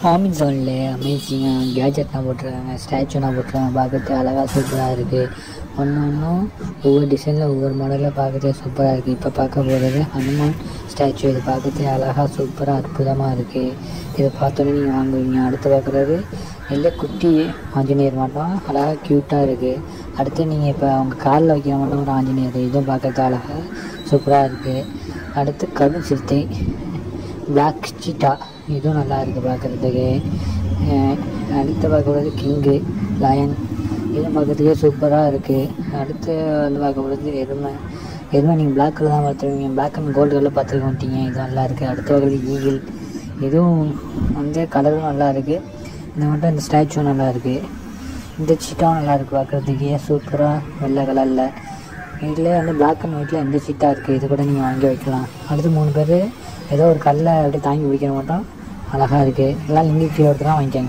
அமேசானில் அமேசிங்காக கேஜெட்லாம் போட்டிருக்காங்க, ஸ்டாச்சுலாம் போட்டிருக்காங்க. பார்க்கறதுக்கு அழகாக சூப்பராக இருக்குது. ஒன்றும் ஒவ்வொரு டிசைனில் ஒவ்வொரு மாடலில் பார்க்கறதுக்கு சூப்பராக இருக்குது. இப்போ பார்க்க போகிறது ஹனுமான் ஸ்டாச்சு. இது பார்க்கறதுக்கு அழகாக சூப்பராக அற்புதமாக இருக்குது. இதை பார்த்தோன்னே நீங்கள் வாங்குவீங்க. அடுத்து பார்க்குறது இல்லை குட்டி ஆஞ்சநேயர் மட்டும் அழகாக க்யூட்டாக இருக்குது. அடுத்து நீங்கள் இப்போ அவங்க காலில் வைக்கிற மட்டும் ஒரு ஆஞ்சநேயர், இதுவும் பார்க்கறதுக்கு அழகாக சூப்பராக இருக்குது. அடுத்து கடும் சிறுத்தை பிளாக் சீட்டா, இதுவும் நல்லா இருக்குது பார்க்குறதுக்கு. அடுத்து பார்க்கக்கூடாது கிங்கு லயன், இதுவும் பார்க்குறதுக்கே சூப்பராக இருக்குது. அடுத்து வந்து பார்க்கக்கூடாது எருமை. நீங்கள் பிளாக் கலர் தான் பார்த்துருவீங்க, பிளாக் அண்ட் கோல்டு கலர் பார்த்துருக்க மாட்டீங்க. இது நல்லா இருக்குது. அடுத்து பார்க்குறது ஈகிள், இதுவும் வந்து கலரும் நல்லா இருக்குது. இந்த மட்டும் இந்த ஸ்டாச்சுவும் நல்லா இருக்குது. இந்த சீட்டாவும் நல்லா இருக்குது பார்க்குறதுக்கே சூப்பராக வெள்ளை கலரில். இதில் வந்து பிளாக் அண்ட் ஒயிட்டில் இந்த சீட்டாக இருக்குது. இது கூட நீங்கள் வாங்கி வைக்கலாம். அடுத்து 3 பேர் ஏதோ ஒரு கல்லை அப்படியே தாங்கி பிடிக்கிற மட்டும் அழகாக இருக்குது. எல்லாம் லிங்கி கீழே ஒருத்தர் தான் வாங்கிக்காங்க.